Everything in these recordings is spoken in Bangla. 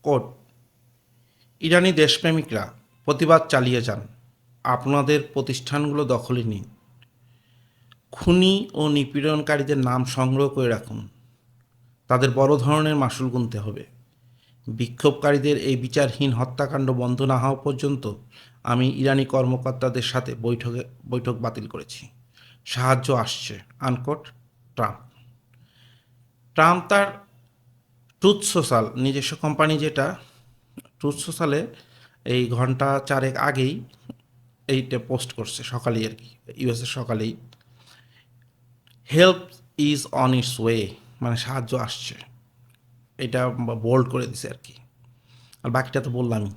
কোট, ইরানি দেশপ্রেমিকরা প্রতিবাদ চালিয়ে যান, আপনাদের প্রতিষ্ঠানগুলো দখলে নিন, খুনি ও নিপীড়নকারীদের নাম সংগ্রহ করে রাখুন, তাদের বড় ধরনের মাশুল গুনতে হবে। বিক্ষোভকারীদের এই বিচারহীন হত্যাকাণ্ড বন্ধ না হওয়া পর্যন্ত আমি ইরানি কর্মকর্তাদের সাথে বৈঠক বাতিল করেছি। সাহায্য আসছে। আনকোট। ট্রাম্প ট্রাম্প তার ট্রুথ সোশ্যাল নিজস্ব কোম্পানি যেটা ট্রুথ সোশ্যালে এই ঘন্টা চারেক আগেই এইটা পোস্ট করছে, সকালেই আর কি, ইউএসের সকালেই, help is on its way, মানে সাহায্য আসছে, এটা বোল্ড করে দিছে আর কি। আর বাকিটা তো বললামই,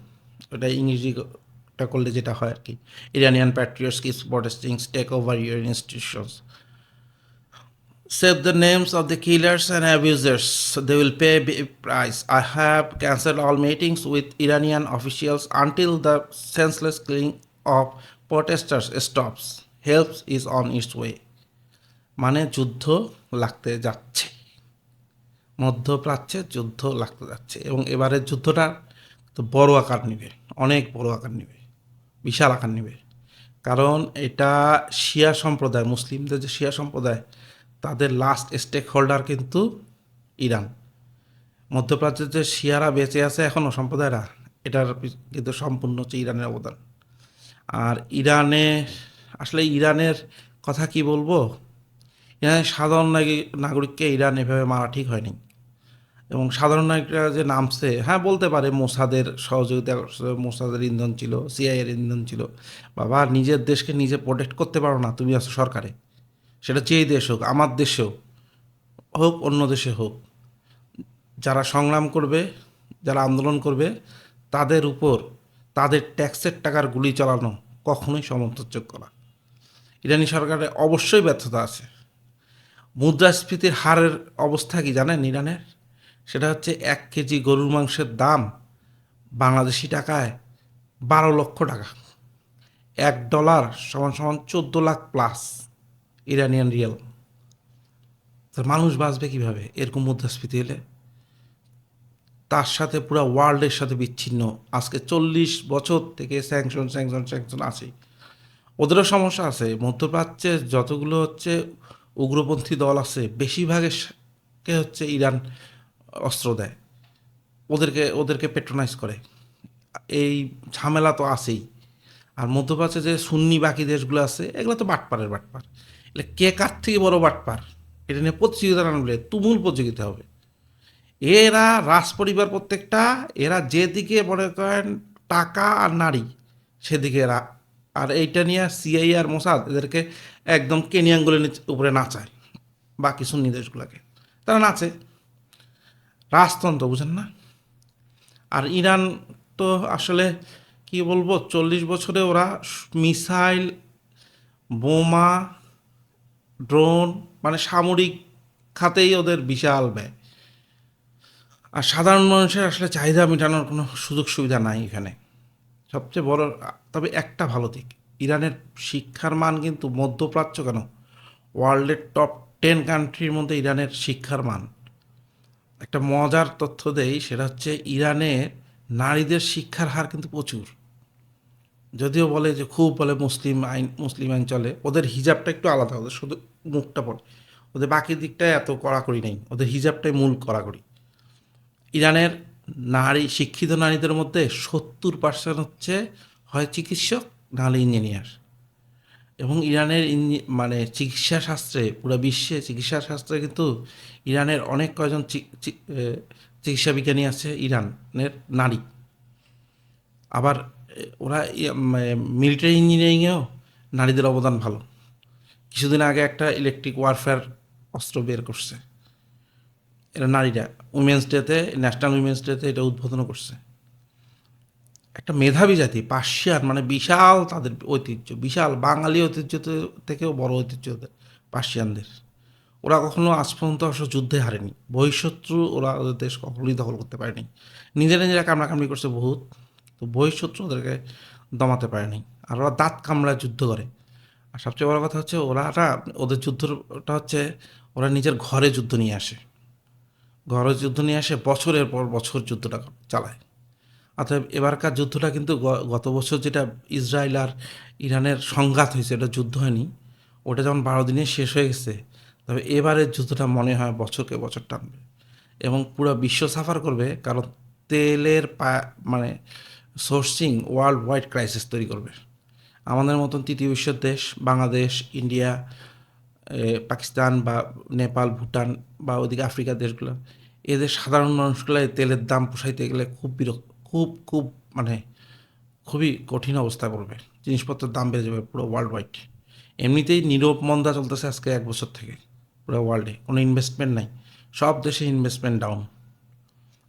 ওটা ইংরেজিটা করলে যেটা হয় আর কি, Iranian patriots keeps protestings take over your institutions, save the names of the killers and abusers. They will pay a big price. I have cancelled all meetings with Iranian officials until the senseless killing of protesters stops. Help is on its way. মানে যুদ্ধ লাগতে যাচ্ছে, মধ্যপ্রাচ্যে যুদ্ধ লাগতে যাচ্ছে, এবং এবারের যুদ্ধটা তো বড় আকার নেবে, অনেক বড় আকার নেবে, বিশাল আকার নেবে। কারণ এটা শিয়া সম্প্রদায়, মুসলিমদের যে শিয়া সম্প্রদায়, তাদের লাস্ট স্টেক হোল্ডার কিন্তু ইরান। মধ্যপ্রাচ্যের যে শিয়ারা বেঁচে আছে এখনও সম্প্রদায়রা, এটার কিন্তু সম্পূর্ণ হচ্ছে ইরানের অবদান। আর ইরানের কথা কি বলবো, ইরানের সাধারণ নাগরিককে ইরান এভাবে মারা ঠিক হয়নি। এবং সাধারণ নাগরিকরা যে নামছে, হ্যাঁ বলতে পারে মোসাদের সহযোগিতা করছে, মোসাদের ইন্ধন ছিল, সিআইয়ের ইন্ধন ছিল। বাবা, নিজের দেশকে নিজে প্রোটেক্ট করতে পারো না, তুমি আছো সরকারে, সেটা যেই দেশ হোক, আমার দেশেও হোক, অন্য দেশে হোক, যারা সংগ্রাম করবে, যারা আন্দোলন করবে, তাদের উপর তাদের ট্যাক্সের টাকার গুলি চালানো কখনোই সমর্থনযোগ্য না। ইরানি সরকারের অবশ্যই ব্যর্থতা আছে। মুদ্রাস্ফীতির হারের অবস্থা কি জানেন ইরানের? সেটা হচ্ছে 1 কেজি গরুর মাংসের দাম বাংলাদেশি টাকায় 12 লক্ষ টাকা। $1 সমান সমান 14 লাখ প্লাস ইরানিয়ান রিয়াল। তো মানুষ বাঁচবে কীভাবে এরকম মুদ্রাস্ফীতি হলে? তার সাথে পুরো ওয়ার্ল্ডের সাথে বিচ্ছিন্ন। আজকে 40 বছর থেকে স্যাংশন স্যাংশন স্যাংশন আছেই। ওদেরও সমস্যা আছে। মধ্যপ্রাচ্যে যতগুলো হচ্ছে উগ্রপন্থী দল আছে, বেশিরভাগকে হচ্ছে ইরান অস্ত্র দেয়, ওদেরকে পেট্রোনাইজ করে। এই ঝামেলা তো আছেই। আর মধ্যপ্রাচ্যে যে সুন্নি বাকি দেশগুলো আছে, এগুলো তো বাটপারের বাটপার। এগুলো কে কার থেকে বড় বাটপার, এটা নিয়ে প্রতিযোগিতা আনলে তুমুল প্রতিযোগিতা হবে। এরা রাজ পরিবার প্রত্যেকটা, এরা যেদিকে মনে করেন টাকা আর নারী, সেদিকে এরা। আর এইটা নিয়ে সিআই আর মোসাদ এদেরকে একদম কেনিয়াঙ্গুলের উপরে নাচায়, বাকি সুন্নি দেশগুলোকে তারা নাচে। রাজতন্ত্র বুঝেন না। আর ইরান তো আসলে কি বলবো, 40 বছরে ওরা মিসাইল, বোমা, ড্রোন, মানে সামরিক খাতেই ওদের বিশাল ব্যয়। আর সাধারণ মানুষের আসলে চাহিদা মেটানোর কোনো সুযোগ সুবিধা নাই এখানে। সবচেয়ে বড়, তবে একটা ভালো দিক, ইরানের শিক্ষার মান কিন্তু মধ্যপ্রাচ্য কেন, ওয়ার্ল্ডের টপ 10 কান্ট্রির মধ্যে ইরানের শিক্ষার মান। একটা মজার তথ্য দেই, সেটা হচ্ছে ইরানে নারীদের শিক্ষার হার কিন্তু প্রচুর। যদিও বলে যে খুব বলে মুসলিম আইন চলে, ওদের হিজাবটা একটু আলাদা, ওদের শুধু মুখটা পড়ে, ওদের বাকি দিকটায় এত কড়াকড়ি নেই, ওদের হিজাবটাই মূল কড়াকড়ি। ইরানের শিক্ষিত নারীদের মধ্যে 70% হচ্ছে হয় চিকিৎসক, নাহলে ইঞ্জিনিয়ার। এবং ইরানের মানে চিকিৎসা শাস্ত্রে, পুরো বিশ্বে চিকিৎসা শাস্ত্রে কিন্তু ইরানের অনেক কয়জন চিকিৎসা বিজ্ঞানী আছে ইরানের নারী। আবার ওরা মিলিটারি ইঞ্জিনিয়ারিংয়েও নারীদের অবদান ভালো। কিছুদিন আগে একটা ইলেকট্রিক ওয়ারফেয়ার অস্ত্র বের করছে এরা নারীরা, উইমেন্স ডেতে, ন্যাশনাল উইমেন্স ডেতে এটা উদ্বোধন করছে। একটা মেধাবী জাতি, পার্সিয়ান, মানে বিশাল তাদের ঐতিহ্য, বিশাল বাঙালি ঐতিহ্য থেকেও বড় ঐতিহ্য ওদের পার্সিয়ানদের। ওরা কখনো আজ পর্যন্ত অবশ্য যুদ্ধে হারেনি, বহিঃশত্রু ওরা ওদের দেশ কখনোই দখল করতে পারেনি। নিজেরা কামড়াকামড়ি করছে বহুত, তো বহিঃশত্রু ওদেরকে দমাতে পারেনি। আর ওরা দাঁত কামড়ায় যুদ্ধ করে। আর সবচেয়ে বড় কথা হচ্ছে ওদের যুদ্ধটা হচ্ছে ওরা নিজের ঘরে যুদ্ধ নিয়ে আসে। ঘরের যুদ্ধ নিয়ে আসে, বছরের পর বছর যুদ্ধটা চালায়। অতএব এবারকার যুদ্ধটা কিন্তু গত বছর যেটা ইসরায়েল আর ইরানের সংঘাত হয়েছে, এটা যুদ্ধ হয়নি, ওটা যেমন 12 দিনে শেষ হয়ে গেছে, তবে এবারের যুদ্ধটা মনে হয় বছরকে বছর টানবে এবং পুরো বিশ্ব সাফার করবে, কারণ তেলের মানে সোর্সিং ওয়ার্ল্ড ওয়াইড ক্রাইসিস তৈরি করবে। আমাদের মতন তৃতীয় বিশ্বের দেশ, বাংলাদেশ, ইন্ডিয়া, পাকিস্তান বা নেপাল, ভুটান বা ওদিকে আফ্রিকার দেশগুলো, এদের সাধারণ মানুষগুলো তেলের দাম পোষাইতে গেলে খুব খুব খুব মানে খুবই কঠিন অবস্থা পড়বে। জিনিসপত্রের দাম বেড়ে যাবে পুরো ওয়ার্ল্ড ওয়াইড। এমনিতেই নীরব মন্দা চলতেছে আজকে 1 বছর থেকে পুরো ওয়ার্ল্ডে, কোনো ইনভেস্টমেন্ট নাই, সব দেশে ইনভেস্টমেন্ট ডাউন,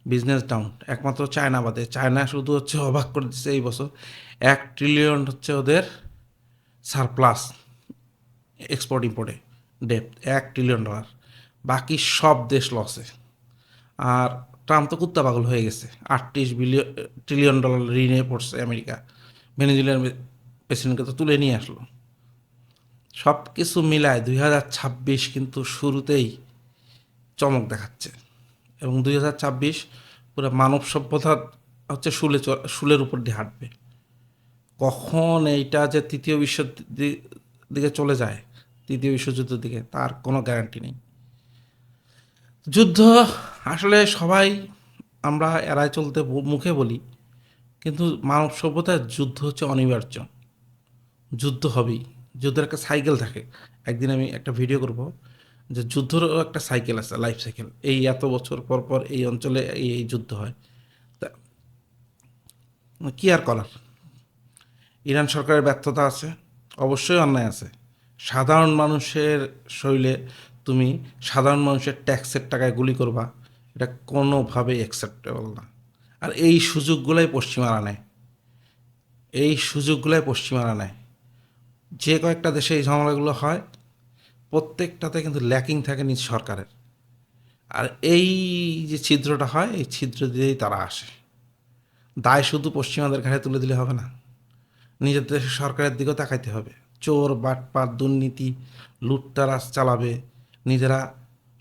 বিজনেস ডাউন, একমাত্র চায়না বাদে। চায়না শুধু হচ্ছে অবাক করে দিচ্ছে এই বছর, 1 ট্রিলিয়ন হচ্ছে ওদের সারপ্লাস এক্সপোর্ট ইম্পোর্টে, ডেট $1 ট্রিলিয়ন। বাকি সব দেশ লসে। আর ট্রাম্প তো কুত্তা পাগল হয়ে গেছে, $38 ট্রিলিয়ন ঋণে পড়ছে আমেরিকা, ভেনেজুয়েলার প্রেসিডেন্টকে তো তুলে নিয়ে আসলো। সব কিছু মিলায় 2026 কিন্তু শুরুতেই চমক দেখাচ্ছে, এবং 2026 পুরো মানব সভ্যতা হচ্ছে শুলের উপর দিয়ে হাঁটবে। কখন এইটা যে তৃতীয় বিশ্বের দিকে চলে যায়, তৃতীয় বিশ্বযুদ্ধের দিকে, তার কোনো গ্যারান্টি নেই। যুদ্ধ আসলে সবাই আমরা এড়ায় চলতে মুখে বলি, কিন্তু মানব সভ্যতার যুদ্ধ হচ্ছে অনিবার্য, যুদ্ধ হবেই। যুদ্ধের একটা সাইকেল থাকে, একদিন আমি একটা ভিডিও করব যে যুদ্ধেরও একটা সাইকেল আছে, লাইফ সাইকেল, এই এত বছর পর পর এই অঞ্চলে এই এই যুদ্ধ হয়। তা কি আর করার, ইরান সরকারের ব্যর্থতা আছে, অবশ্যই অন্যায় আছে। সাধারণ মানুষের শৈলে তুমি সাধারণ মানুষের ট্যাক্সের টাকায় গুলি করবা, এটা কোনোভাবেই অ্যাকসেপ্টেবল না। আর এই সুযোগগুলোই পশ্চিমারা নেয়, এই সুযোগগুলোই পশ্চিমারা নেয়। যে কয়েকটা দেশে এই ঝামেলাগুলো হয়, প্রত্যেকটাতে কিন্তু ল্যাকিং থাকে নিজ সরকারের। আর এই যে ছিদ্রটা হয়, এই ছিদ্র দিয়েই তারা আসে। দায় শুধু পশ্চিমাদের ঘাড়ে তুলে দিলে হবে না, নিজের দেশের সরকারের দিকেও তাকাইতে হবে। চোর, বাটপার, দুর্নীতি, লুটতারাজ চালাবে, নিজেরা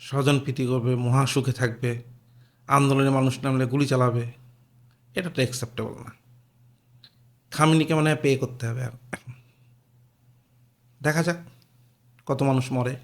স্বজনপ্রীতি করবে, মহাসুখে থাকবে, আন্দোলনে মানুষ নামলে গুলি চালাবে, এটা তো অ্যাকসেপ্টেবল না। খামিনিকে মনে হয় পে করতে হবে। আর দেখা যাক কত মানুষ মরে।